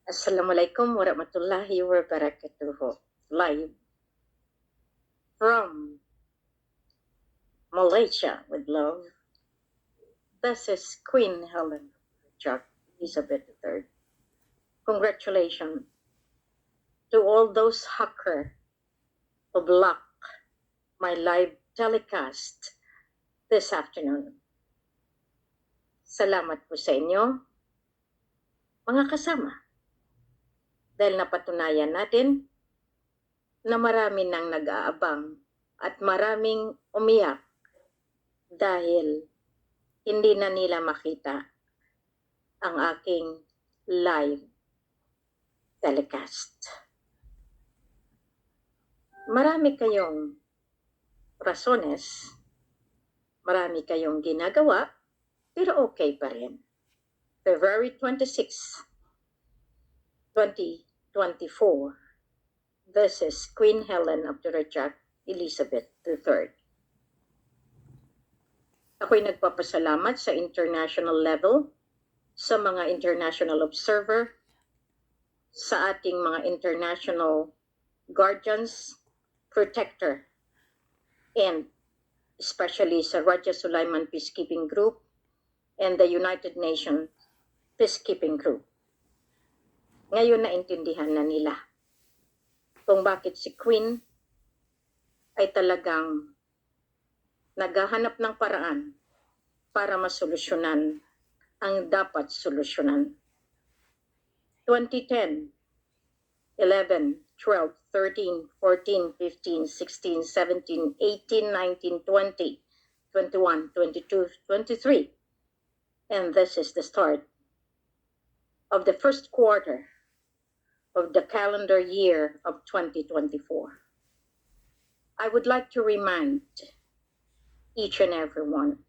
Assalamualaikum warahmatullahi wabarakatuh. Live from Malaysia with love. This is Queen Helen Jack Elizabeth III. Congratulations to all those hackers who blocked my live telecast this afternoon. Salamat po sa inyo, mga kasama. Dahil napatunayan natin na marami nang nag-aabang at maraming umiyak dahil hindi na nila makita ang aking live telecast. Marami kayong rasones, marami kayong ginagawa, pero okay pa rin. February 26, 2024. This is Queen Helen of the Rajak Elizabeth III. Ako'y nagpapasalamat sa international level, sa mga international observer, sa ating mga international guardians, protector, and especially sa Raja Sulaiman Peacekeeping Group and the United Nations Peacekeeping Group. Ngayon naintindihan na nila kung bakit si Queen ay talagang naghahanap ng paraan para masolusyonan ang dapat solusyonan. 2010, 11, 12, 13, 14, 15, 16, 17, 18, 19, 20, 21, 22, 23. And this is the start of the first quarter of the calendar year of 2024. I would like to remind each and every one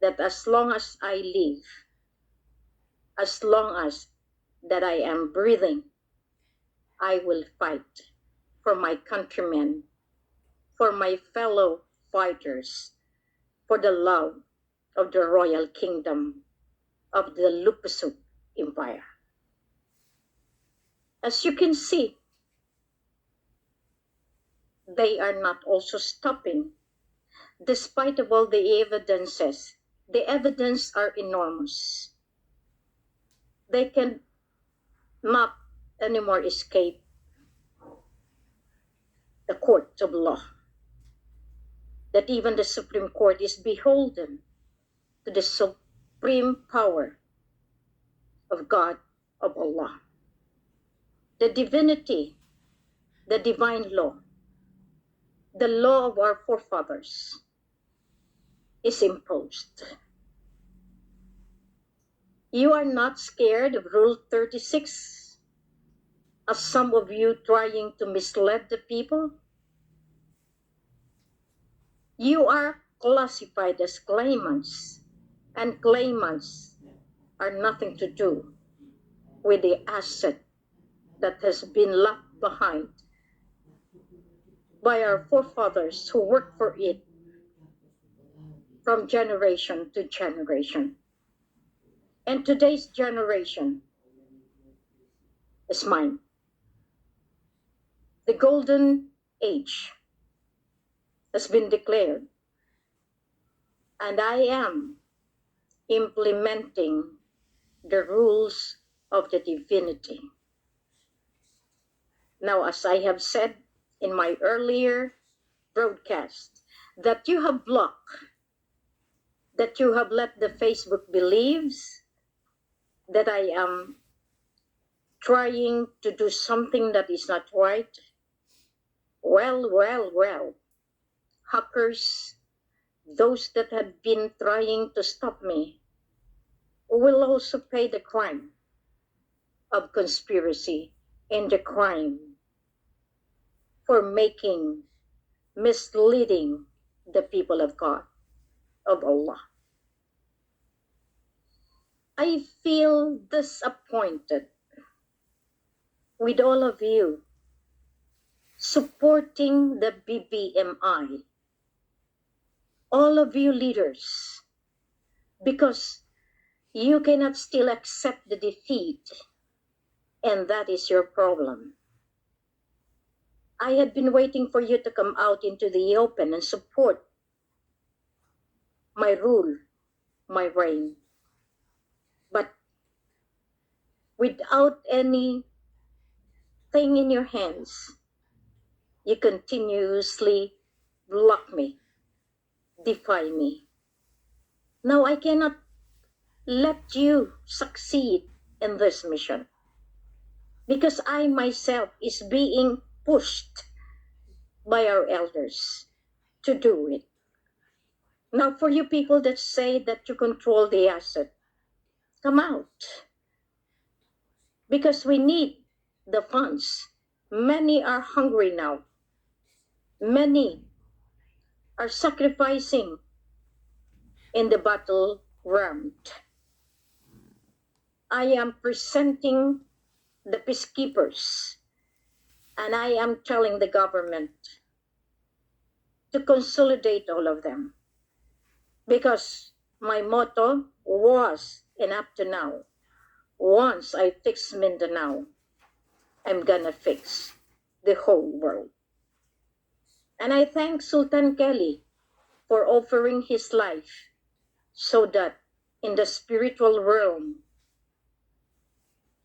that as long as I live, as long as that I am breathing, I will fight for my countrymen, for my fellow fighters, for the love of the royal kingdom of the Lupusuk Empire. As you can see, they are not also stopping. Despite of all the evidences, the evidence are enormous. They can not anymore escape the court of law. That even the Supreme Court is beholden to the supreme power of God, of Allah. The divinity, the divine law, the law of our forefathers is imposed. You are not scared of Rule 36, as some of you trying to mislead the people? You are classified as claimants, and claimants are nothing to do with the asset that has been left behind by our forefathers who worked for it from generation to generation. And today's generation is mine. The golden age has been declared, and I am implementing the rules of the divinity. Now, as I have said in my earlier broadcast, that you have blocked, that you have let the Facebook believes that I am trying to do something that is not right. Well, hackers, those that have been trying to stop me, will also pay the crime of conspiracy and the crime for misleading the people of God, of Allah. I feel disappointed with all of you supporting the BBMI, all of you leaders, because you cannot still accept the defeat And that is your problem. I had been waiting for you to come out into the open and support my rule, my reign. But without anything in your hands, you continuously block me, defy me. Now I cannot let you succeed in this mission because I myself is being pushed by our elders to do it. Now for you people that say that you control the asset, come out because we need the funds. Many are hungry now. Many are sacrificing in the battleground. I am presenting the peacekeepers and I am telling the government to consolidate all of them because my motto was, and up to now, once I fix Mindanao, I'm gonna fix the whole world. And I thank Sultan Kelly for offering his life so that in the spiritual realm,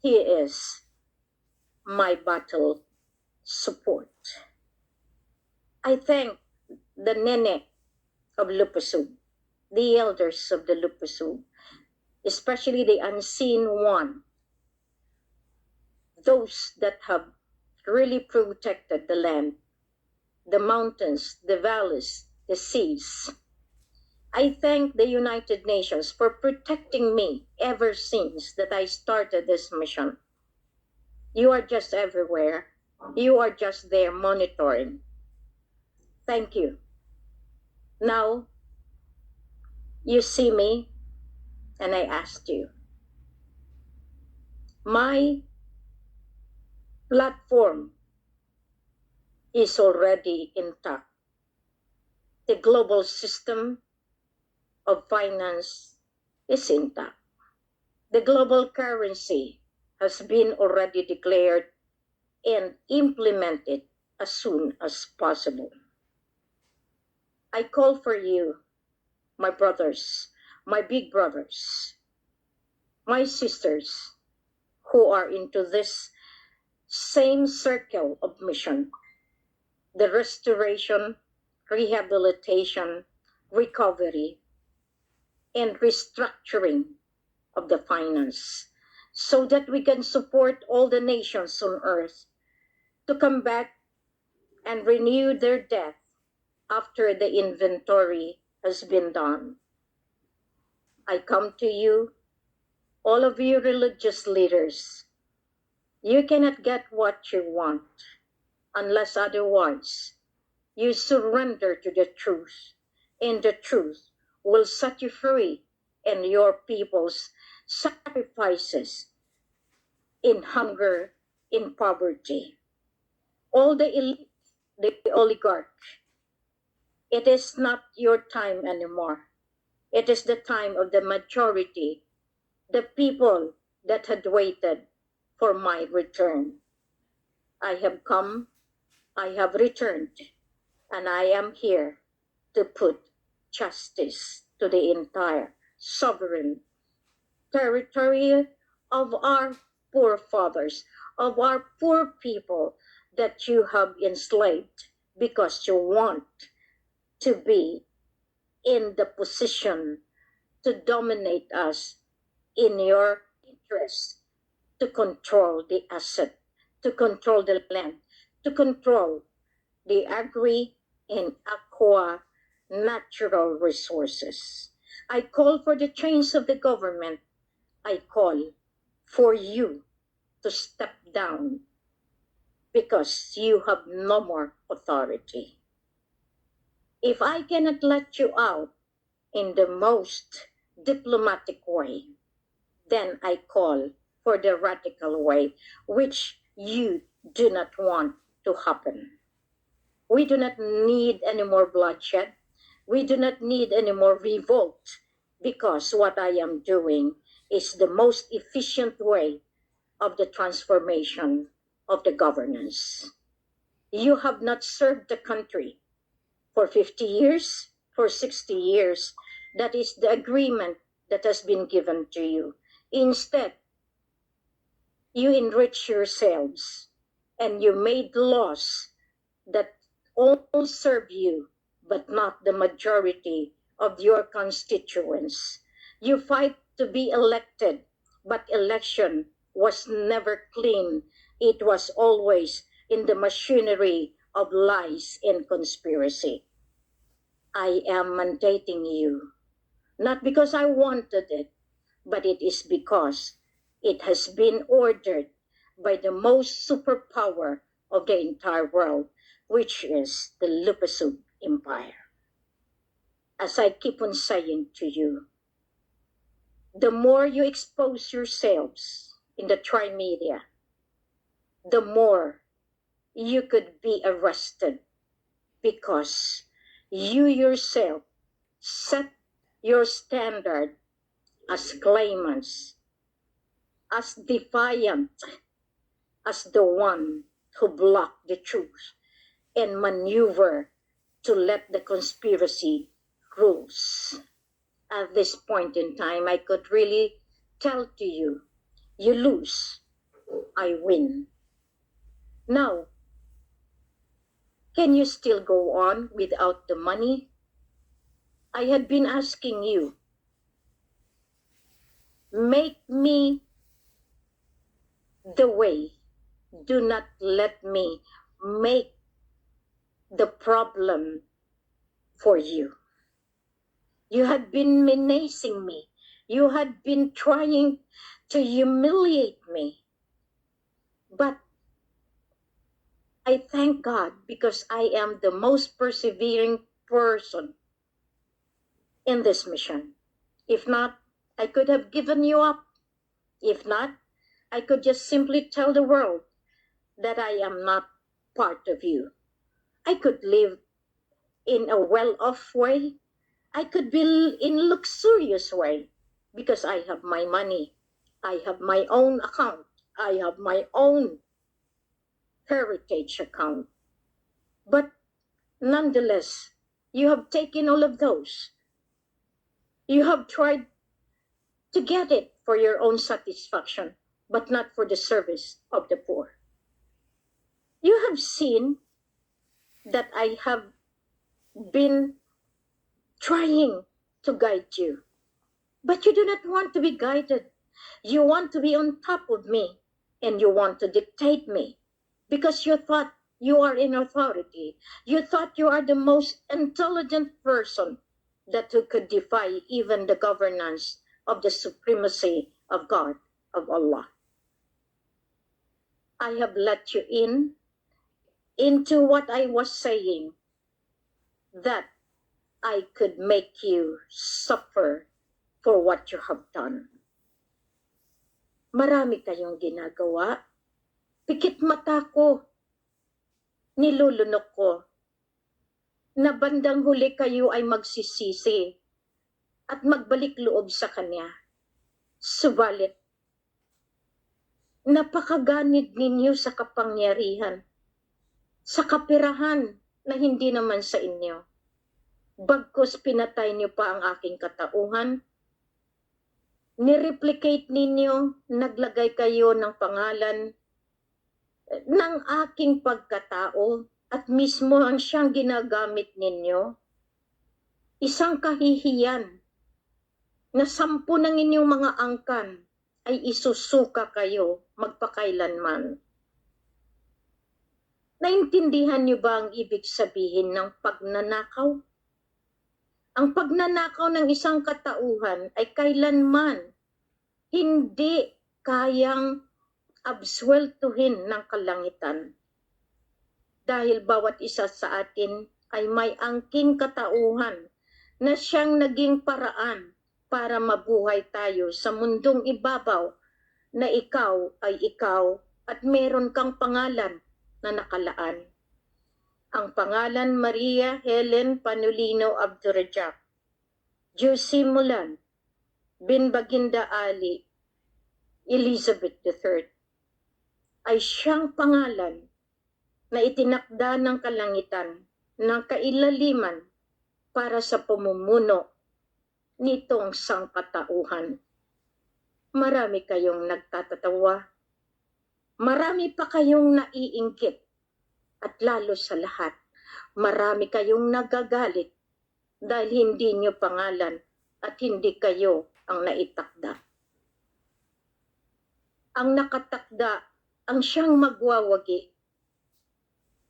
he is my battle support. I thank the Nene of Lupusug, the elders of the Lupusug, especially the unseen one, those that have really protected the land, the mountains, the valleys, the seas. I thank the United Nations for protecting me ever since that I started this mission. You are just everywhere. You are just there monitoring. Thank you. Now, you see me, and I asked you. My platform is already intact. The global system of finance is intact. The global currency has been already declared and implemented as soon as possible. I call for you, my brothers, my big brothers, my sisters who are into this same circle of mission, the restoration, rehabilitation, recovery, and restructuring of the finance so that we can support all the nations on earth to come back and renew their debt after the inventory has been done. I come to you, all of you religious leaders. You cannot get what you want unless otherwise you surrender to the truth, and the truth will set you free and your people's sacrifices in hunger, in poverty. All the elite, the oligarch, it is not your time anymore. It is the time of the majority, the people that had waited for my return. I have come, I have returned, and I am here to put justice to the entire sovereign territory of our poor fathers, of our poor people that you have enslaved because you want to be in the position to dominate us in your interest, to control the asset, to control the land, to control the agri and aqua natural resources. I call for the change of the government. I call for you to step down because you have no more authority. If I cannot let you out in the most diplomatic way, then I call for the radical way, which you do not want to happen. We do not need any more bloodshed. We do not need any more revolt because what I am doing is the most efficient way of the transformation of the governance. You have not served the country for 50 years, for 60 years. That is the agreement that has been given to you. Instead, you enrich yourselves and you made laws that all serve you, but not the majority of your constituents. You fight to be elected, but election was never clean. It was always in the machinery of lies and conspiracy. I am mandating you, not because I wanted it, but it is because it has been ordered by the most superpower of the entire world, which is the Lupasug Empire. As I keep on saying to you, the more you expose yourselves in the tri-media, the more you could be arrested, because you yourself set your standard as claimants, as defiant, as the one who block the truth and maneuver to let the conspiracy rules. At this point in time, I could really tell to you, you lose, I win. Now, can you still go on without the money? I had been asking you, make me the way. Do not let me make the problem for you. You had been menacing me. You had been trying to humiliate me. But I thank God, because I am the most persevering person in this mission. If not, I could have given you up. If not, I could just simply tell the world that I am not part of you. I could live in a well-off way. I could be in luxurious way, because I have my money. I have my own account. I have my own heritage account. But nonetheless, you have taken all of those. You have tried to get it for your own satisfaction, but not for the service of the poor. You have seen that I have been trying to guide you, but you do not want to be guided. You want to be on top of me, and you want to dictate me, because you thought you are in authority. You thought you are the most intelligent person that who could defy even the governance of the supremacy of God, of Allah. I have let you into what I was saying, that I could make you suffer for what you have done. Marami kayong ginagawa. Pikit mata ko. Nilulunok ko. Na bandang huli kayo ay magsisisi at magbalik loob sa Kanya. Subalit, napakaganid ninyo sa kapangyarihan, sa kapirahan na hindi naman sa inyo. Bagkus pinatay niyo pa ang aking katauhan, nireplicate ninyo, naglagay kayo ng pangalan ng aking pagkatao, at mismo ang siyang ginagamit ninyo. Isang kahihiyan na 10 ng inyong mga angkan ay isusuka kayo magpakailanman. Naintindihan niyo ba ang ibig sabihin ng pagnanakaw? Ang pagnanakaw ng isang katauhan ay kailanman hindi kayang absueltuhin ng kalangitan. Dahil bawat isa sa atin ay may angking katauhan na siyang naging paraan para mabuhay tayo sa mundong ibabaw, na ikaw ay ikaw at meron kang pangalan na nakalaan. Ang pangalan Maria Helen Panulino Abdurrajak, Jusi Mulan, bin Baginda Ali, Elizabeth III. ay siyang pangalan na itinakda ng kalangitan ng kailaliman para sa pamumuno nitong sangkatauhan. Marami kayong nagtatatawa, marami pa kayong naiinggit, at lalo sa lahat, marami kayong nagagalit dahil hindi niyo pangalan at hindi kayo ang naitakda. Ang nakatakda ang siyang magwawagi,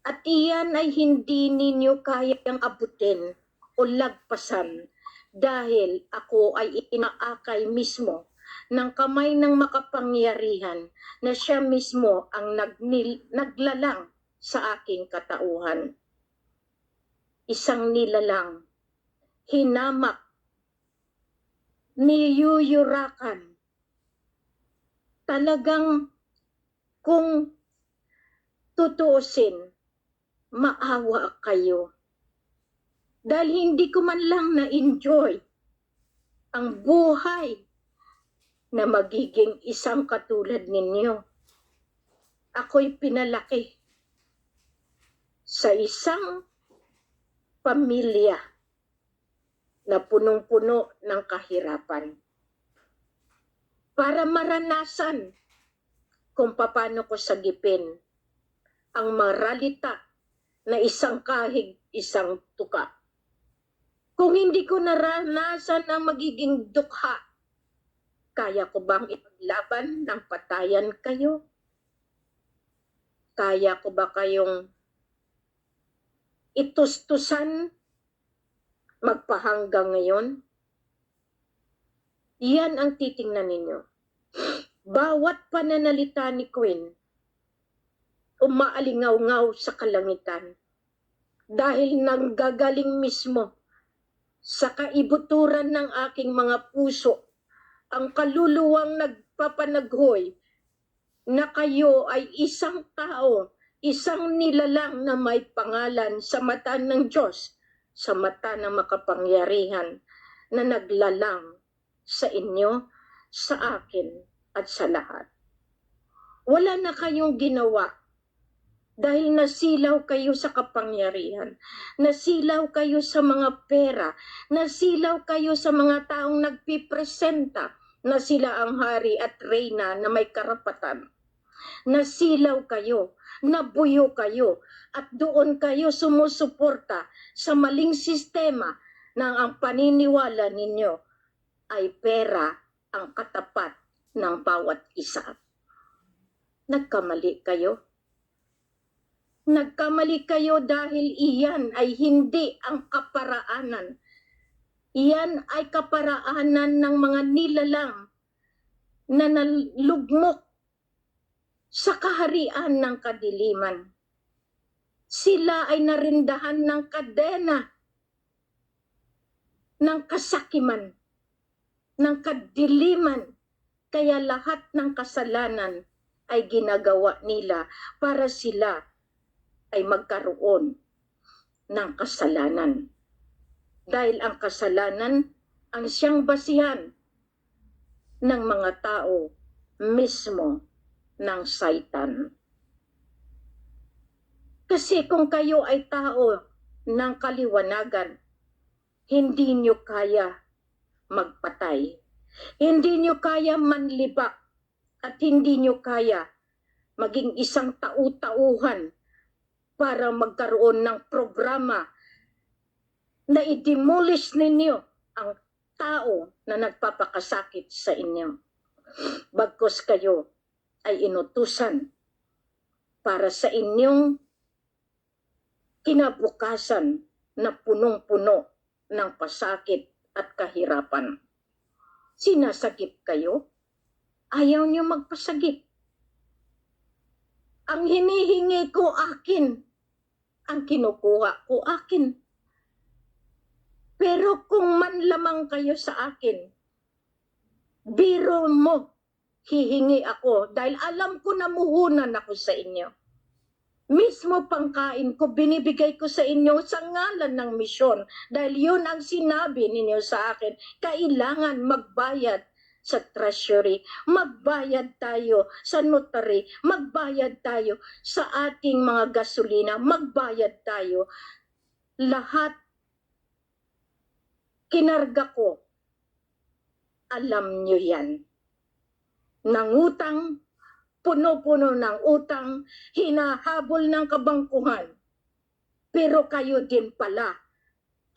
at iyan ay hindi ninyo kayang abutin o lagpasan dahil ako ay inaakay mismo ng kamay ng makapangyarihan na siya mismo ang naglalang sa aking katauhan. Isang nilalang, hinamak, niyuyurakan. Talagang kung tutuusin, maawa kayo. Dahil hindi ko man lang na-enjoy ang buhay na magiging isang katulad ninyo. Ako'y pinalaki sa isang pamilya na punong-puno ng kahirapan para maranasan kung paano ko sagipin ang maralita na isang kahig, isang tuka. Kung hindi ko naranasan ang magiging dukha, kaya ko bang ipaglaban ng patayan kayo? Kaya ko ba kayong itustusan magpahanggang ngayon? Yan ang titingnan ninyo. Bawat pananalita ni Queen, umaalingaw-ngaw sa kalangitan dahil nanggagaling mismo sa kaibuturan ng aking mga puso, ang kaluluwang nagpapanaghoy na kayo ay isang tao, isang nilalang na may pangalan sa mata ng Diyos, sa mata ng makapangyarihan na naglalang sa inyo, sa akin at sa lahat. Wala na kayong ginawa dahil nasilaw kayo sa kapangyarihan, nasilaw kayo sa mga pera, nasilaw kayo sa mga taong nagpipresenta na sila ang hari at reyna na may karapatan. Nasilaw kayo, nabuyo kayo, at doon kayo sumusuporta sa maling sistema na ang paniniwala ninyo ay pera ang katapat ng bawat isa. Nagkamali kayo. Nagkamali kayo dahil iyan ay hindi ang kaparaanan. Iyan ay kaparaanan ng mga nilalang na nalugmok sa kaharian ng kadiliman. Sila ay narindahan ng kadena, ng kasakiman, ng kadiliman. Kaya lahat ng kasalanan ay ginagawa nila para sila ay magkaroon ng kasalanan. Dahil ang kasalanan ang siyang basihan ng mga tao mismo ng Satan. Kasi kung kayo ay tao ng kaliwanagan, hindi nyo kaya magpatay. Hindi nyo kaya manlibak at hindi nyo kaya maging isang tau-tauhan para magkaroon ng programa na i-demolish ninyo ang tao na nagpapakasakit sa inyo. Bagkus kayo ay inutusan para sa inyong kinabukasan na punong-puno ng pasakit at kahirapan. Sinasagip kayo, ayaw niyo magpasagip. Ang hinihingi ko akin, ang kinukuha ko akin. Pero kung man lamang kayo sa akin, biro mo, hihingi ako dahil alam ko na muhunan ako sa inyo. Mismo pangkain ko, binibigay ko sa inyo sa ngalan ng misyon dahil yun ang sinabi ninyo sa akin, kailangan magbayad sa treasury, magbayad tayo sa notary, magbayad tayo sa ating mga gasolina, magbayad tayo. Lahat kinarga ko. Alam nyo yan. Nangutang, puno-puno ng utang, hinahabol ng kabangkuhan. Pero kayo din pala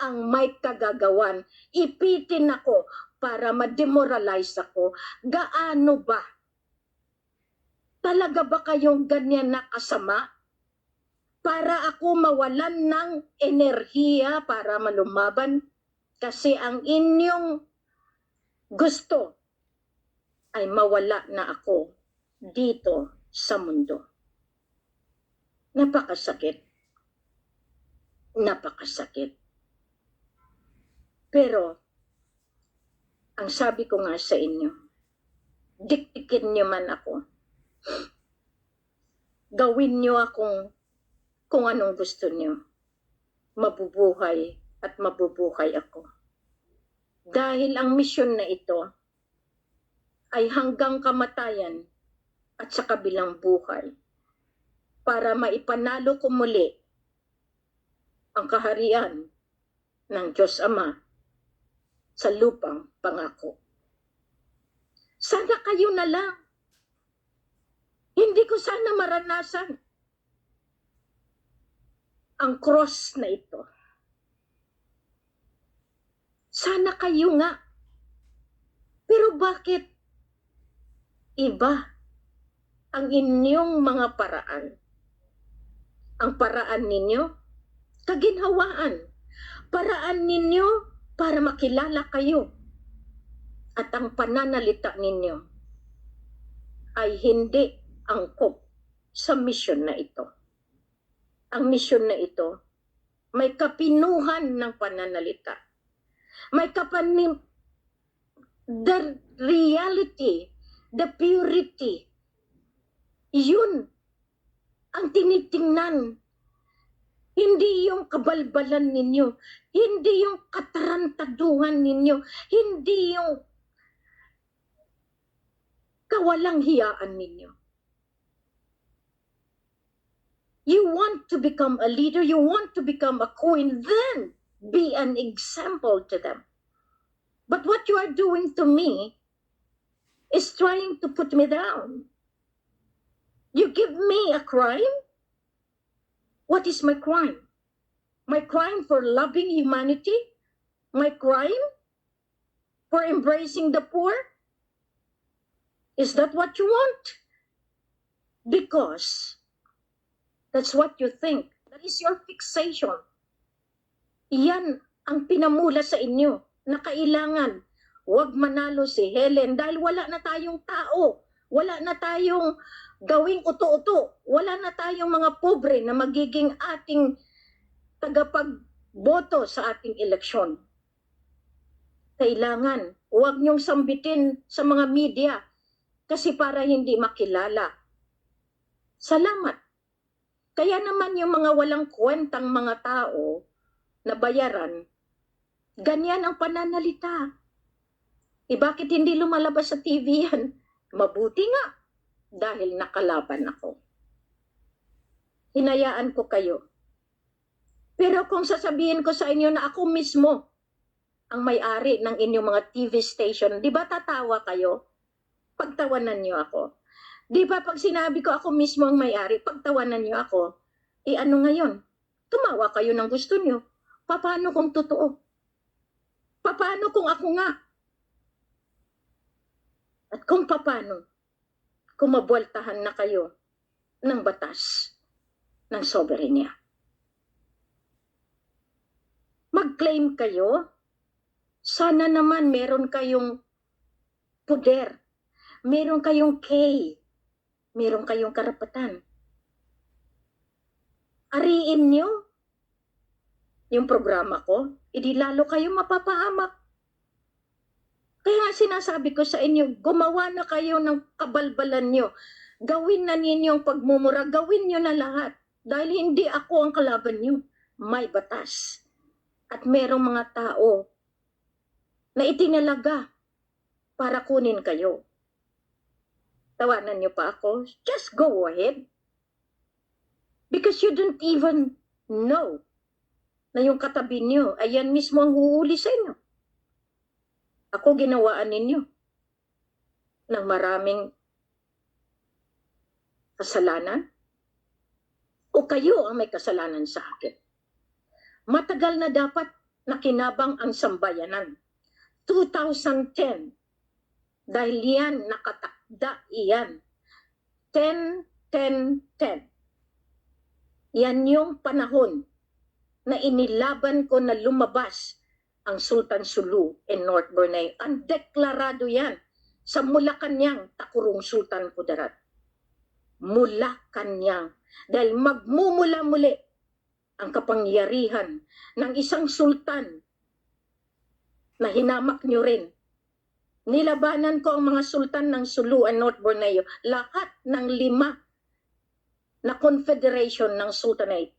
ang may kagagawan. Ipitin ako para ma-demoralize ako. Gaano ba? Talaga ba kayong ganyan na kasama? Para ako mawalan ng enerhiya para malumaban? Kasi ang inyong gusto ay mawala na ako dito sa mundo. Napakasakit. Napakasakit. Pero, ang sabi ko nga sa inyo, diktikin niyo man ako. Gawin niyo akong kung anong gusto niyo. Mabubuhay at mabubuhay ako. Dahil ang misyon na ito ay hanggang kamatayan at sa kabilang buhay para maipanalo ko muli ang kaharian ng Diyos Ama sa lupang pangako. Sana kayo na lang. Hindi ko sana maranasan ang cross na ito. Sana kayo nga. Pero bakit iba ang inyong mga paraan? Ang paraan ninyo, kaginhawaan. Paraan ninyo para makilala kayo. At ang pananalita ninyo ay hindi angkop sa misyon na ito. Ang misyon na ito may kapinuhan ng pananalita. May the reality, the purity, yun ang tinitingnan. Hindi yung kabalbalan ninyo, hindi yung katarantaduhan ninyo, hindi yung kawalang hiyaan ninyo. You want to become a leader, you want to become a queen, then be an example to them. But what you are doing to me is trying to put me down. You give me a crime? What is my crime? My crime for loving humanity? My crime for embracing the poor? Is that what you want? Because that's what you think. That is your fixation. Yan ang pinamula sa inyo na kailangan huwag manalo si Helen dahil wala na tayong tao. Wala na tayong gawing uto-uto. Wala na tayong mga pobre na magiging ating tagapagboto sa ating eleksyon. Kailangan huwag niyong sambitin sa mga media kasi para hindi makilala. Salamat. Kaya naman yung mga walang kwentang mga tao na bayaran, ganyan ang pananalita. Bakit hindi lumalabas sa TV yan? Mabuti nga, dahil nakalaban ako. Hinayaan ko kayo. Pero kung sasabihin ko sa inyo na ako mismo ang may-ari ng inyong mga TV station, di ba tatawa kayo? Pagtawanan niyo ako. Di ba pag sinabi ko ako mismo ang may-ari, pagtawanan niyo ako, ano ngayon? Tumawa kayo ng gusto niyo. Paano kung totoo? Paano kung ako nga? At kung paano, kung mabueltahan na kayo ng batas ng soberenya. Mag-claim kayo, sana naman meron kayong poder, meron kayong meron kayong karapatan. Ariin nyo yung programa ko, hindi lalo kayong mapapahamak. Kaya sinasabi ko sa inyo, gumawa na kayo ng kabalbalan nyo. Gawin na ninyong pagmumura, gawin nyo na lahat. Dahil hindi ako ang kalaban nyo. May batas. At merong mga tao na itinalaga para kunin kayo. Tawanan niyo pa ako, just go ahead. Because you don't even know na yung katabi niyo, ayan mismo ang huhuli sa inyo. Ako ginawaan ninyo ng maraming kasalanan o kayo ang may kasalanan sa akin. Matagal na dapat nakinabang ang sambayanan. 2010, dahil yan, nakatakda iyan. 10-10-10. Yan yung panahon na inilaban ko na lumabas ang Sultan Sulu in North Borneo. Ang deklarado yan sa Malacanang, Takurong Sultan Kudarat. Malacanang. Dahil magmumula muli ang kapangyarihan ng isang sultan na hinamak nyo rin. Nilabanan ko ang mga sultan ng Sulu and North Borneo. Lahat ng 5 na confederation ng sultanate.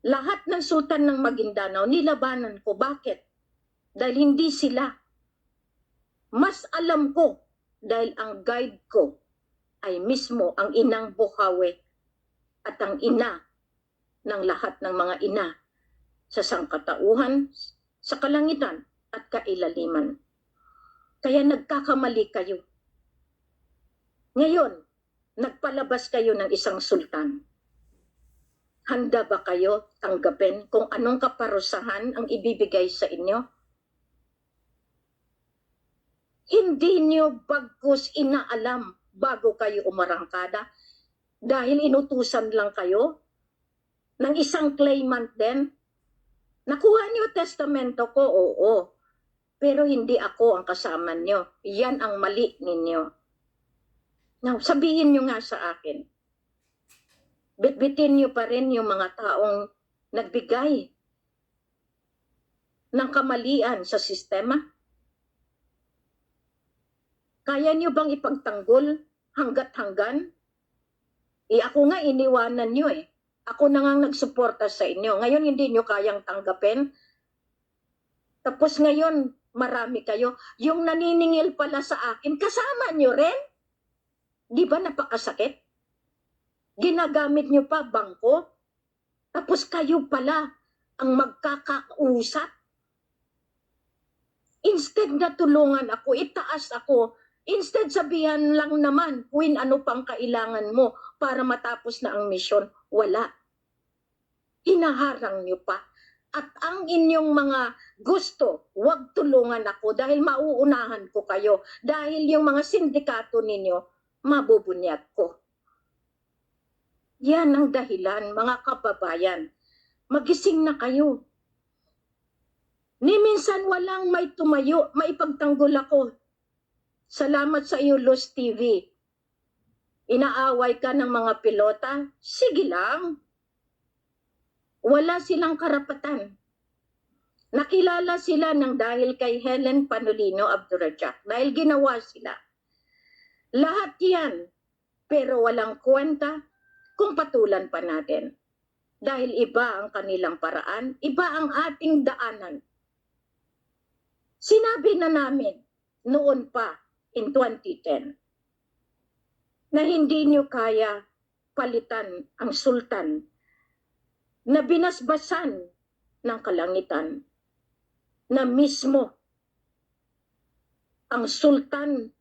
Lahat ng sultan ng Maguindanao, nilabanan ko. Bakit? Dahil hindi sila. Mas alam ko dahil ang guide ko ay mismo ang inang Bukawi at ang ina ng lahat ng mga ina sa sangkatauhan, sa kalangitan at kailaliman. Kaya nagkakamali kayo. Ngayon, nagpalabas kayo ng isang sultan. Handa ba kayo tanggapin kung anong kaparusahan ang ibibigay sa inyo? Hindi niyo bagkus inaalam bago kayo umarangkada dahil inutusan lang kayo ng isang claimant din. Nakuha niyo testamento ko, oo. Pero hindi ako ang kasama niyo. Yan ang mali ninyo. Now, sabihin niyo nga sa akin. Bitbitin niyo pa rin yung mga taong nagbigay ng kamalian sa sistema. Kaya niyo bang ipagtanggol hanggat hanggan? Ako nga iniwanan niyo eh. Ako na nga nagsuporta sa inyo. Ngayon hindi nyo kayang tanggapin. Tapos ngayon, marami kayo. Yung naniningil pala sa akin, kasama nyo rin? Di ba napakasakit? Ginagamit nyo pa bangko? Tapos kayo pala ang magkakausap? Instead na tulungan ako, itaas ako. Instead sabihan lang naman, Queen, ano pang kailangan mo para matapos na ang misyon? Wala. Hinaharang nyo pa. At ang inyong mga gusto, wag tulungan ako dahil mauunahan ko kayo. Dahil yung mga sindikato ninyo, mabubunyag ko. Yan ang dahilan, mga kababayan. Magising na kayo. Ni minsan walang may tumayo, maipagtanggol ako. Salamat sa iyo, Luz TV. Inaaway ka ng mga pilota? Sige lang. Wala silang karapatan. Nakilala sila ng dahil kay Helen Panolino Abdurrajak. Dahil ginawa sila. Lahat yan. Pero walang kwenta kung patulan pa natin. Dahil iba ang kanilang paraan, iba ang ating daanan. Sinabi na namin noon pa in 2010 na hindi nyo kaya palitan ang sultan na binasbasan ng kalangitan na mismo ang sultan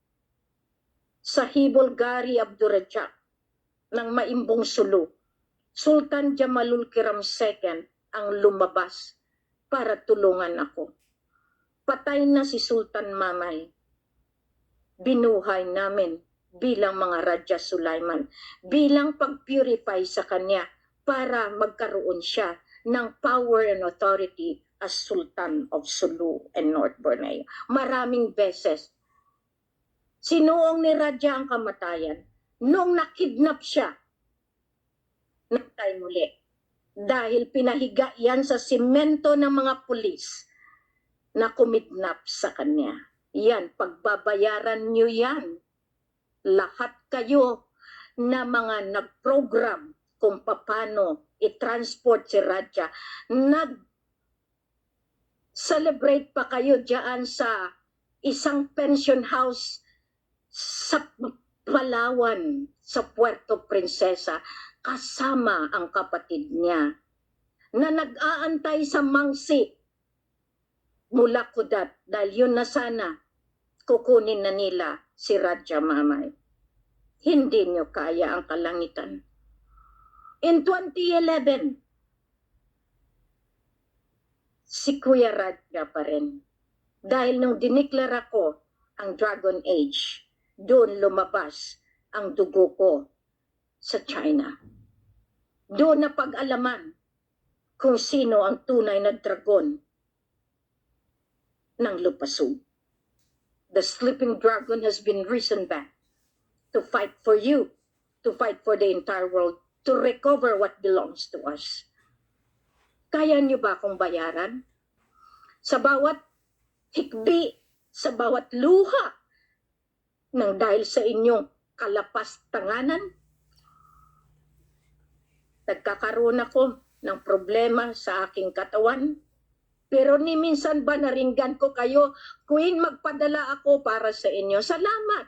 Sahibul Gari Abdurrajak ng Maimbong Sulu, Sultan Jamalul Kiram II ang lumabas para tulungan ako. Patay na si Sultan Mamay. Binuhay namin bilang mga Raja Sulaiman, bilang pag-purify sa kanya para magkaroon siya ng power and authority as Sultan of Sulu and North Borneo. Maraming beses. Sinuong ni Raja ang kamatayan nung nakidnap siya. Namatay muli. Dahil pinahiga yan sa simento ng mga pulis na kumidnap sa kanya. Yan, pagbabayaran nyo yan. Lahat kayo na mga nag-program kung paano i-transport si Raja. Nag-celebrate pa kayo dyan sa isang pension house sa Palawan, sa Puerto Princesa, kasama ang kapatid niya na nag-aantay sa mangsi mula Kudat dahil yun na sana kukunin na nila si Radja Mamay. Hindi nyo kaya ang kalangitan. In 2011, si Kuya Radja pa rin. Dahil nung diniklara ko ang Dragon Age, doon lumabas ang dugo ko sa China. Doon na pag-alaman kung sino ang tunay na dragon ng Lupasug. The sleeping dragon has been risen back to fight for you, to fight for the entire world, to recover what belongs to us. Kaya niyo ba akong bayaran? Sa bawat hikbi, sa bawat luha, nang dahil sa inyong kalapastanganan, nagkakaroon ako ng problema sa aking katawan. Pero ni minsan ba naringgan ko kayo, Queen, magpadala ako para sa inyo. Salamat.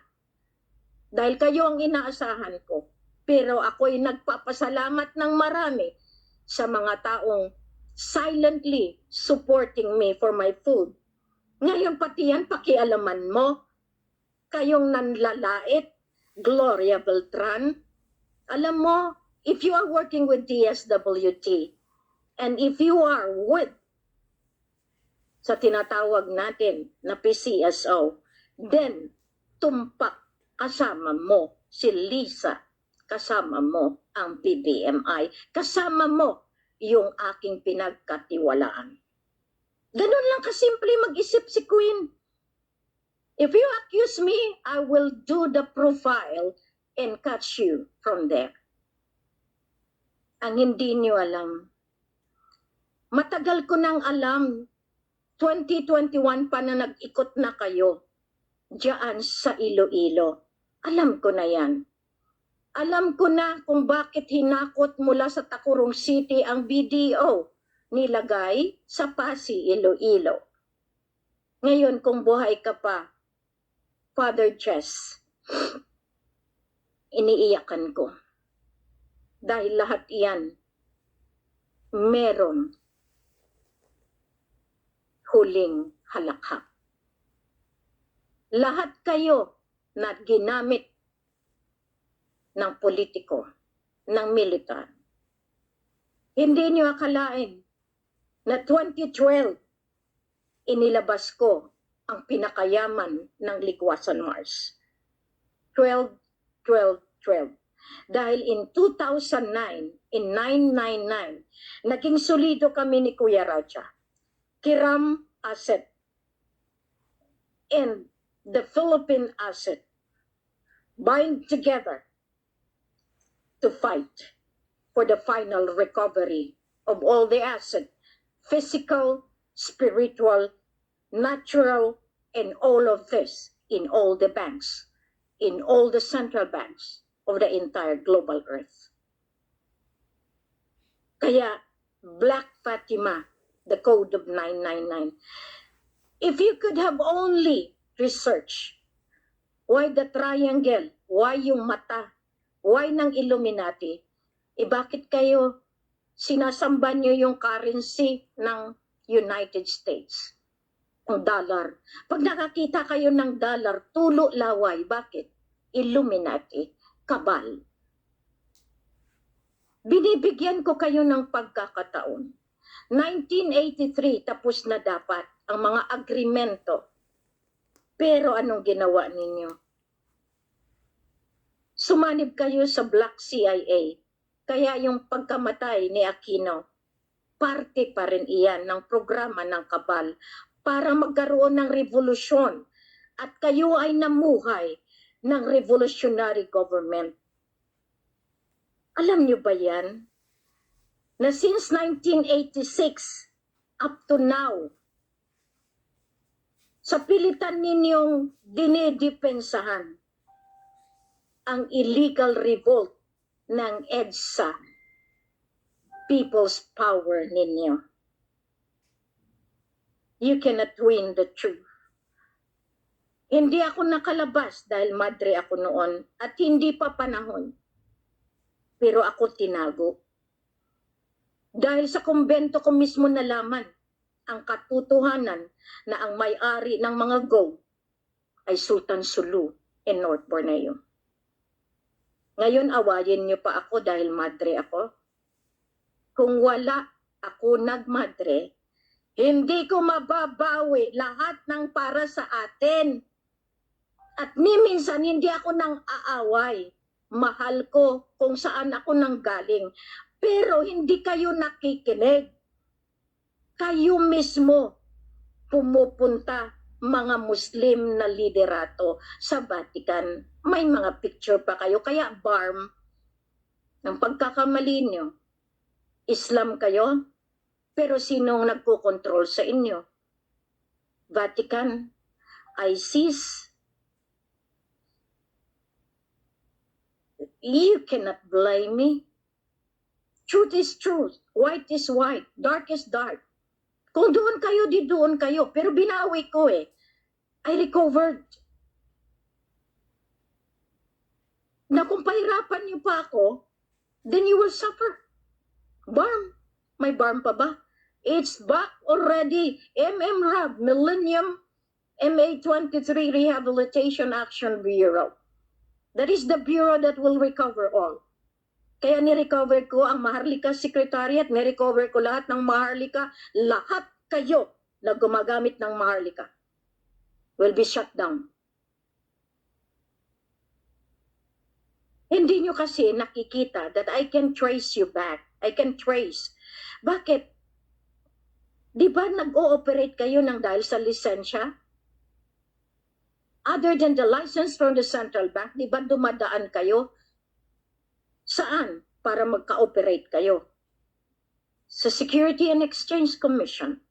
Dahil kayo ang inaasahan ko. Pero ako'y nagpapasalamat ng marami sa mga taong silently supporting me for my food. Ngayon pati yan, pakialaman mo. Kayong nanlalait, Gloria Beltran. Alam mo, if you are working with DSWT, and if you are with sa tinatawag natin na PCSO, then tumpak kasama mo si Lisa, kasama mo ang PBMI, kasama mo yung aking pinagkatiwalaan. Ganun lang kasimple mag-isip si Queen. If you accuse me, I will do the profile and catch you from there. Ang hindi niyo alam, matagal ko nang alam, 2021 pa na nag-ikot na kayo diyan sa Iloilo. Alam ko na yan. Alam ko na kung bakit hinakot mula sa Tacurong City ang BDO nilagay sa Pasig, Iloilo. Ngayon kung buhay ka pa, Father Jess, iniiyakan ko. Dahil lahat iyan, meron huling halakhak. Lahat kayo na ginamit ng politiko, ng militar. Hindi niyo akalain na 2012, inilabas ko ang pinakayaman ng Ligwasan Mars. 12, 12, 12. Dahil in 2009, in 999, naging solido kami ni Kuya Radja. Kiram asset and the Philippine asset bind together to fight for the final recovery of all the asset, physical, spiritual, natural, and all of this in all the banks, in all the central banks of the entire global earth. Kaya, Black Fatima, the code of 999. If you could have only researched why the triangle, why yung mata, why ng Illuminati, bakit kayo sinasamba nyo yung currency ng United States? Ang dollar. Pag nakakita kayo ng dollar, tulo laway. Bakit? Illuminati, kabal. Binibigyan ko kayo ng pagkakataon. 1983, tapos na dapat ang mga agrimento. Pero anong ginawa ninyo? Sumanib kayo sa Black CIA. Kaya yung pagkamatay ni Aquino, parte pa rin iyan ng programa ng kabal para magkaroon ng revolusyon. At kayo ay namuhay ng revolutionary government. Alam niyo ba yan? Na since 1986 up to now, sa pilitan ninyong dinidepensahan ang illegal revolt ng EDSA, people's power ninyo. You cannot win the truth Hindi ako nakalabas dahil madre ako noon at hindi pa panahon. Pero ako tinago. Dahil sa kumbento ko mismo nalaman ang katotohanan na ang may-ari ng mga go ay Sultan Sulu in North Borneo. Ngayon awayin niyo pa ako dahil madre ako. Kung wala ako nagmadre, hindi ko mababawi lahat ng para sa atin. At ni minsan hindi ako nang aaway. Mahal ko kung saan ako nang galing. Pero hindi kayo nakikinig. Kayo mismo pumupunta mga Muslim na liderato sa Vatican. May mga picture pa kayo. Kaya Barm, ng pagkakamali nyo, Islam kayo, pero sinong nagkokontrol sa inyo? Vatican, ISIS. You cannot blame me. Truth is truth. White is white. Dark is dark. Kung doon kayo, di doon kayo. Pero binawi ko eh. I recovered. Na kung pahirapan niyo pa ako, then you will suffer. Barm. May barm pa ba? It's back already. MMRAB, Millennium MA23 Rehabilitation Action Bureau. That is the bureau that will recover all. Kaya ni-recover ko ang Maharlika Secretariat, ni-recover ko lahat ng Maharlika, lahat kayo na gumagamit ng Maharlika will be shut down. Hindi nyo kasi nakikita that I can trace you back. I can trace. Bakit? Di ba nag-ooperate kayo ng dahil sa lisensya? Other than the license from the central bank, di ba dumadaan kayo? Saan? Para magka-operate kayo? Sa Security and Exchange Commission.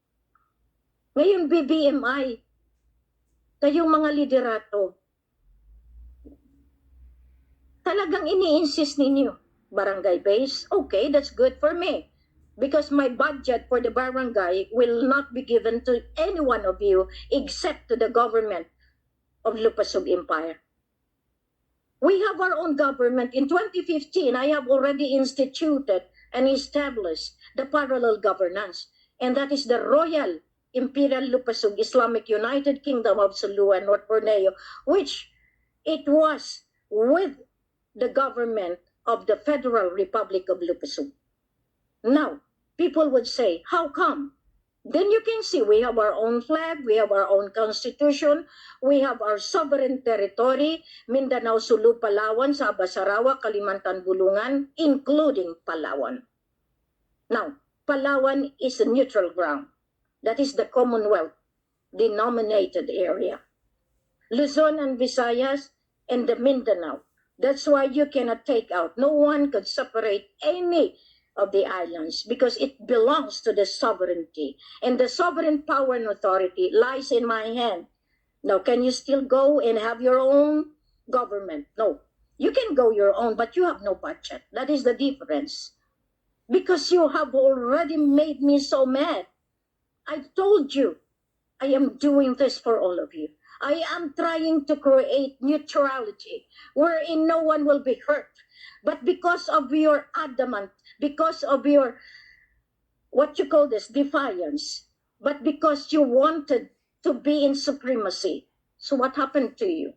Ngayon, BBMI, kayong mga liderato, talagang ini-insist ninyo, barangay base, okay, that's good for me. Because my budget for the barangay will not be given to any one of you except to the government of Lupasug Empire. We have our own government. In 2015, I have already instituted and established the parallel governance. And that is the Royal Imperial Lupasug Islamic United Kingdom of Sulu and North Borneo, which it was with the government of the Federal Republic of Lupasug. Now, people would say, how come? Then you can see we have our own flag, we have our own constitution, we have our sovereign territory, Mindanao, Sulu, Palawan, Sabah, Sarawak, Kalimantan, Bulungan, including Palawan. Now, Palawan is a neutral ground. That is the Commonwealth denominated area. Luzon and Visayas and the Mindanao. That's why you cannot take out. No one could separate any of the islands because it belongs to the sovereignty. And the sovereign power and authority lies in my hand. Now, can you still go and have your own government? No. You can go your own, but you have no budget. That is the difference. Because you have already made me so mad. I told you, I am doing this for all of you. I am trying to create neutrality wherein no one will be hurt. But because of your adamant, because of your, what you call this, defiance, but because you wanted to be in supremacy, so what happened to you?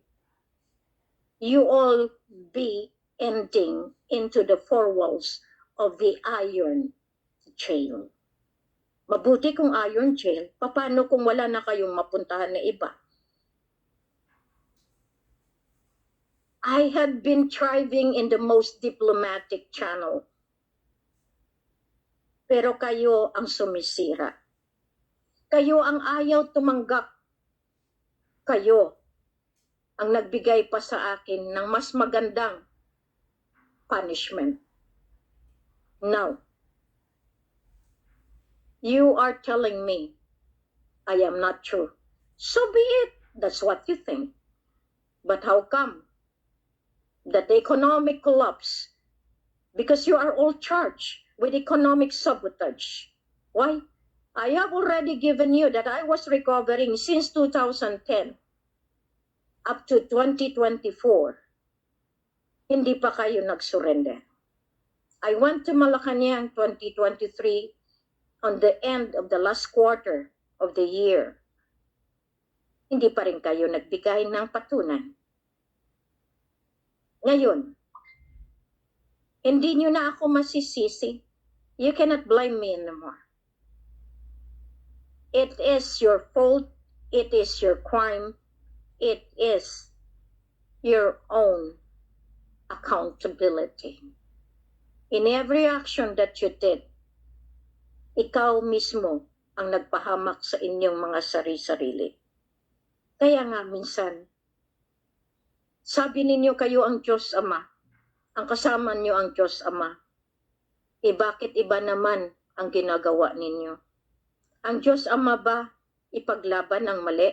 You all be ending into the four walls of the iron jail. Mabuti kung iron jail, paano kung wala na kayong mapuntahan na iba? I had been thriving in the most diplomatic channel. Pero kayo ang sumisira. Kayo ang ayaw tumanggap. Kayo ang nagbigay pa sa akin ng mas magandang punishment. Now, you are telling me I am not true. So be it. That's what you think. But how come that the economic collapse, because you are all charged with economic sabotage? Why? I have already given you that I was recovering since 2010. up to 2024, hindi pa kayo nag-surrender. I went to Malacanang 2023 on the end of the last quarter of the year. Hindi pa rin kayo nagbigay ng patunay. Ngayon, hindi nyo na ako masisisi. You cannot blame me anymore. It is your fault. It is your crime. It is your own accountability. In every action that you did, ikaw mismo ang nagpahamak sa inyong mga sarili-sarili. Kaya nga minsan, sabi ninyo kayo ang Diyos Ama, ang kasama niyo ang Diyos Ama. Bakit iba naman ang ginagawa ninyo? Ang Diyos Ama ba ipaglaban ang mali?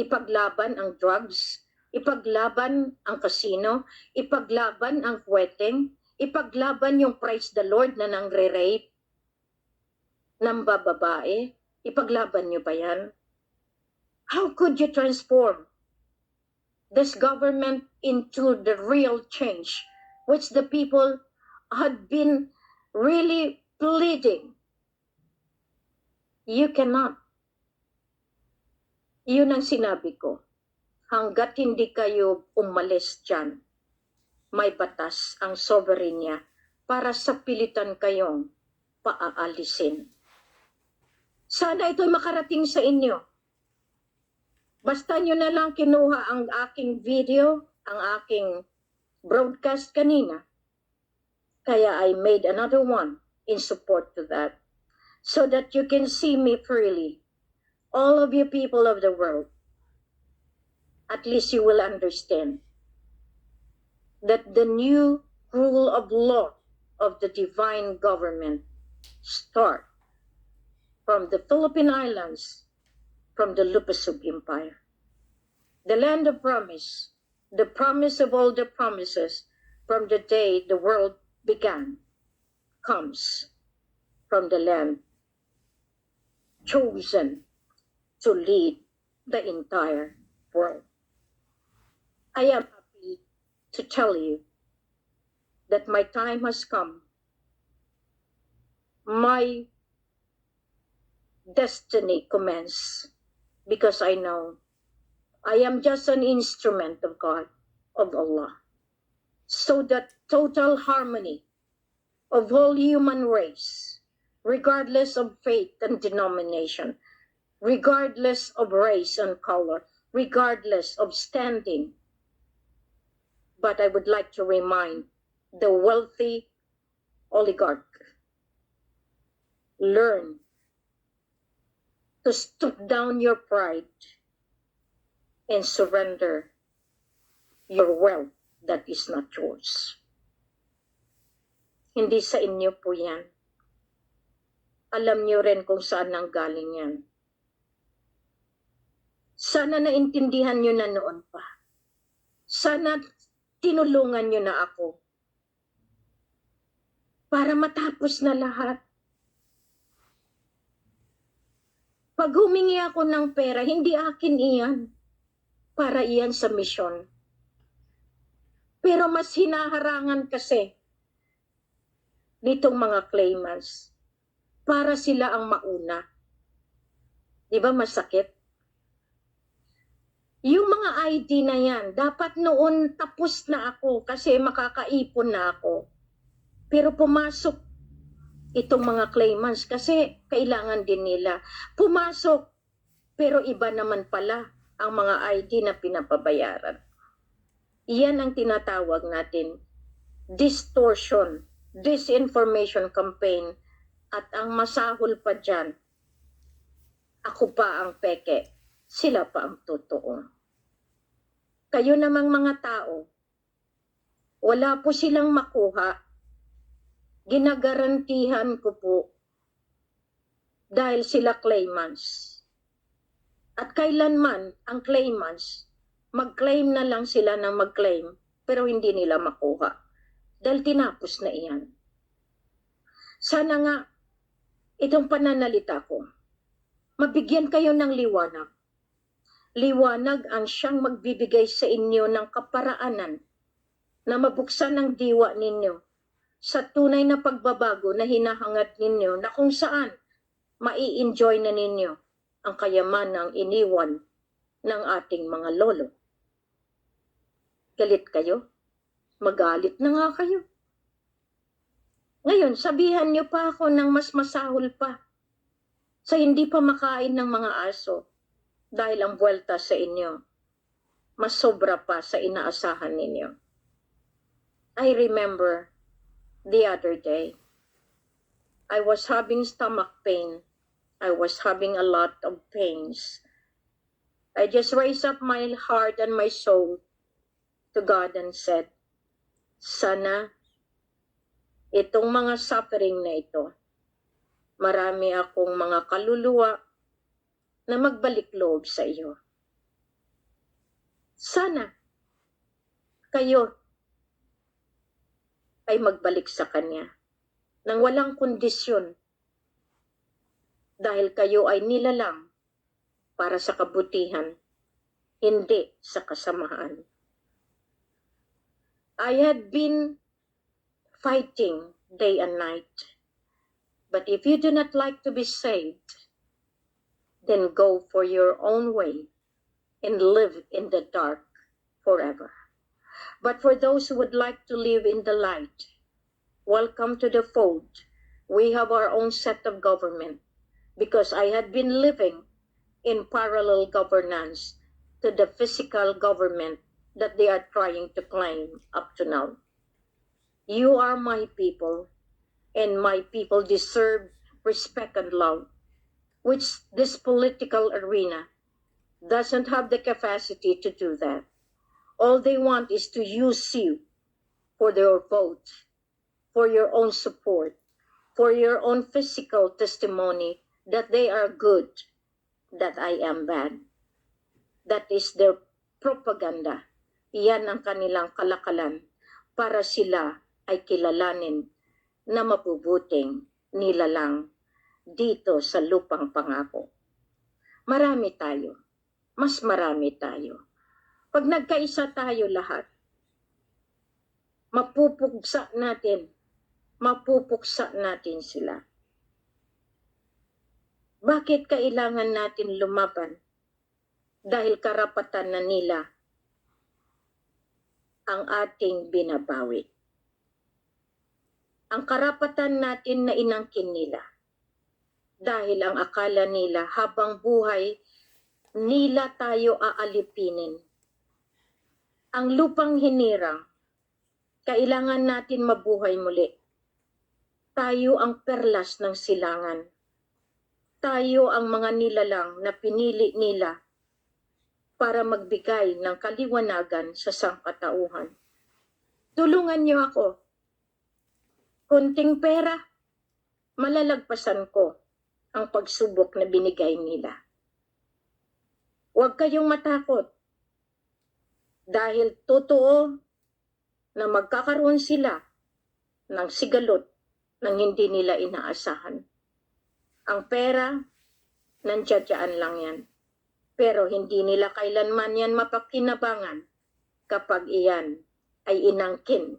Ipaglaban ang drugs? Ipaglaban ang casino? Ipaglaban ang wedding? Ipaglaban yung praise the Lord na nangre-rape ng babae? Ipaglaban niyo ba yan? How could you transform this government into the real change which the people had been really pleading? You cannot. Yun ang sinabi ko. Hanggat hindi kayo umalis dyan, may batas ang soberenya para sa pilitan kayong paaalisin. Sana ito'y makarating sa inyo. Basta nyo na lang kinuha ang aking video, ang aking broadcast kanina. Kaya I made another one in support to that. So that you can see me freely. All of you people of the world, at least you will understand that the new rule of law of the divine government start from the Philippine Islands, from the Lupasug Empire. The land of promise, the promise of all the promises from the day the world began, comes from the land chosen to lead the entire world. I am happy to tell you that my time has come. My destiny commences because I know I am just an instrument of God, of Allah. So that total harmony of whole human race, regardless of faith and denomination, regardless of race and color, regardless of standing. But I would like to remind the wealthy oligarch, learn to stoop down your pride and surrender your wealth that is not yours. Hindi sa inyo po yan. Alam niyo rin kung saan nanggaling yan. Sana naintindihan nyo na noon pa. Sana tinulungan nyo na ako para matapos na lahat. Pag humingi ako ng pera, hindi akin iyan. Para iyan sa misyon. Pero mas hinaharangan kasi nitong mga claimants para sila ang mauna. Di ba masakit? Yung mga ID na yan, dapat noon tapos na ako kasi makakaipon na ako. Pero pumasok itong mga claimants kasi kailangan din nila. Pumasok, pero iba naman pala ang mga ID na pinapabayaran. Iyan ang tinatawag natin, distortion, disinformation campaign, at ang masahol pa dyan, ako pa ang peke. Sila pa ang totoo. Kayo namang mga tao, wala po silang makuha. Ginagarantihan ko po dahil sila claimants. At kailanman ang claimants, mag-claim na lang sila ng mag-claim pero hindi nila makuha. Dahil tinapos na iyan. Sana nga itong pananalita ko, mabigyan kayo ng liwanag. Liwanag ang siyang magbibigay sa inyo ng kaparaanan na mabuksan ang diwa ninyo sa tunay na pagbabago na hinahangad ninyo, na kung saan mai-enjoy na ninyo ang kayamanang iniwan ng ating mga lolo. Galit kayo? Magalit na nga kayo. Ngayon, sabihan niyo pa ako ng mas masahol pa sa hindi pa makain ng mga aso dahil ang buwelta sa inyo mas sobra pa sa inaasahan ninyo. I remember the other day, I was having stomach pain. I was having a lot of pains. I just raised up my heart and my soul to God and said, sana itong mga suffering na ito, marami akong mga kaluluwa na magbalik loob sa iyo. Sana kayo ay magbalik sa Kanya nang walang kondisyon dahil kayo ay nilalang para sa kabutihan, hindi sa kasamaan. I had been fighting day and night, but if you do not like to be saved, then go for your own way and live in the dark forever. But for those who would like to live in the light, welcome to the fold. We have our own set of government, because I had been living in parallel governance to the physical government that they are trying to claim up to now. You are my people, and my people deserve respect and love, which this political arena doesn't have the capacity to do that. All they want is to use you for their vote, for your own support, for your own physical testimony that they are good, that I am bad. That is their propaganda. Iyan ang kanilang kalakalan para sila ay kilalanin na mabubuting nilalang dito sa lupang pangako. Marami tayo. Mas marami tayo. Pag nagkaisa tayo lahat, mapupuksa natin sila. Bakit kailangan natin lumaban? Dahil karapatan na nila ang ating binabawi. Ang karapatan natin na inangkin nila. Dahil ang akala nila habang buhay, nila tayo aalipinin. Ang lupang hinirang, kailangan natin mabuhay muli. Tayo ang perlas ng silangan. Tayo ang mga nilalang na pinili nila para magbigay ng kaliwanagan sa sangkatauhan. Tulungan niyo ako. Kunting pera, malalagpasan ko ang pagsubok na binigay nila. Huwag kayong matakot. Dahil totoo na magkakaroon sila ng sigalot nang hindi nila inaasahan. Ang pera, nandiyan lang yan. Pero hindi nila kailanman yan mapakinabangan kapag iyan ay inangkin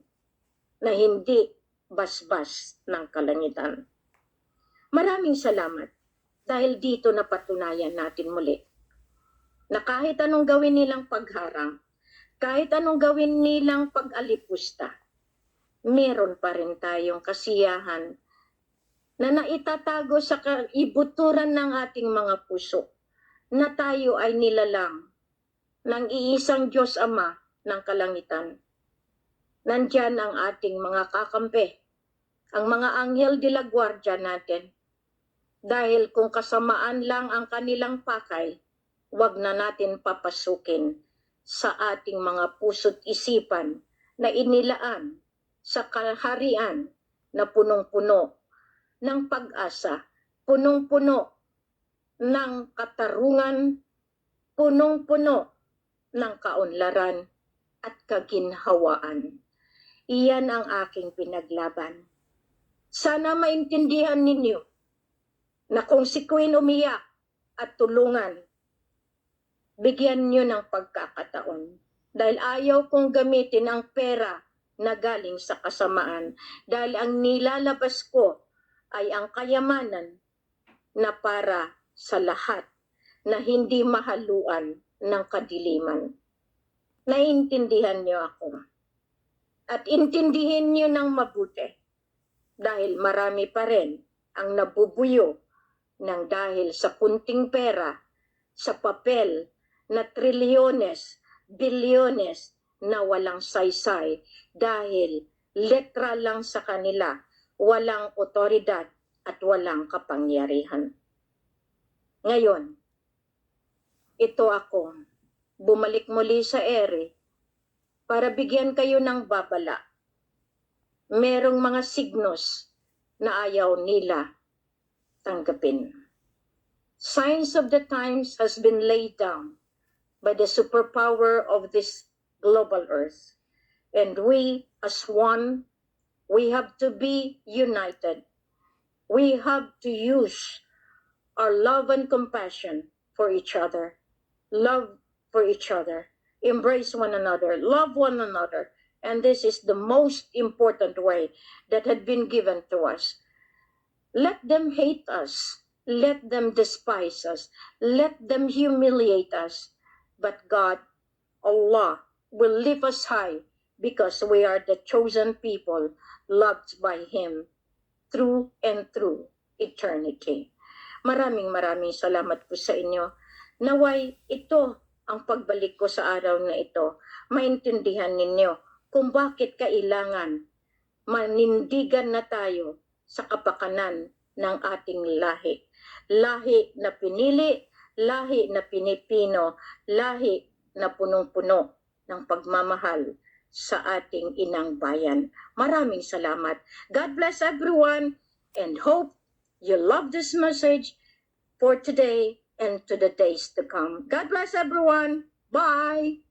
na hindi basbas ng kalangitan. Maraming salamat dahil dito napatunayan natin muli na kahit anong gawin nilang pagharang, kahit anong gawin nilang pag-alipusta, meron pa rin tayong kasiyahan na naitatago sa ibuturan ng ating mga puso na tayo ay nilalang ng iisang Diyos Ama ng kalangitan. Nandyan ang ating mga kakampi, ang mga anghel de la guardia natin. Dahil kung kasamaan lang ang kanilang pakay, wag na natin papasukin sa ating mga puso't isipan na inilaan sa kaharian na punong-puno ng pag-asa, punong-puno ng katarungan, punong-puno ng kaunlaran at kaginhawaan. Iyan ang aking pinaglaban. Sana maintindihan ninyo na kung si Queen umiyak at tulungan, bigyan niyo ng pagkakataon. Dahil ayaw kong gamitin ang pera na galing sa kasamaan. Dahil ang nilalabas ko ay ang kayamanan na para sa lahat na hindi mahaluan ng kadiliman. Naiintindihan niyo ako. At intindihin niyo ng mabuti. Dahil marami pa rin ang nabubuyo ng dahil sa kunting pera, sa papel na trilyones, bilyones na walang saysay dahil letra lang sa kanila, walang otoridad at walang kapangyarihan. Ngayon, ito ako, bumalik muli sa ere para bigyan kayo ng babala. Merong mga signos na ayaw nila tanggapin. Signs of the times has been laid down by the superpower of this global earth. And we, as one, we have to be united. We have to use our love and compassion for each other. Love for each other. Embrace one another. Love one another. And this is the most important way that had been given to us. Let them hate us. Let them despise us. Let them humiliate us. But God, Allah, will lift us high because we are the chosen people loved by Him through and through eternity. Maraming salamat po sa inyo. Naway ito ang pagbalik ko sa araw na ito. Maintindihan ninyo kung bakit kailangan manindigan na tayo sa kapakanan ng ating lahi. Lahi na pinili, lahi na pinipino, lahi na punong-puno ng pagmamahal sa ating inang bayan. Maraming salamat. God bless everyone and hope you love this message for today and to the days to come. God bless everyone. Bye!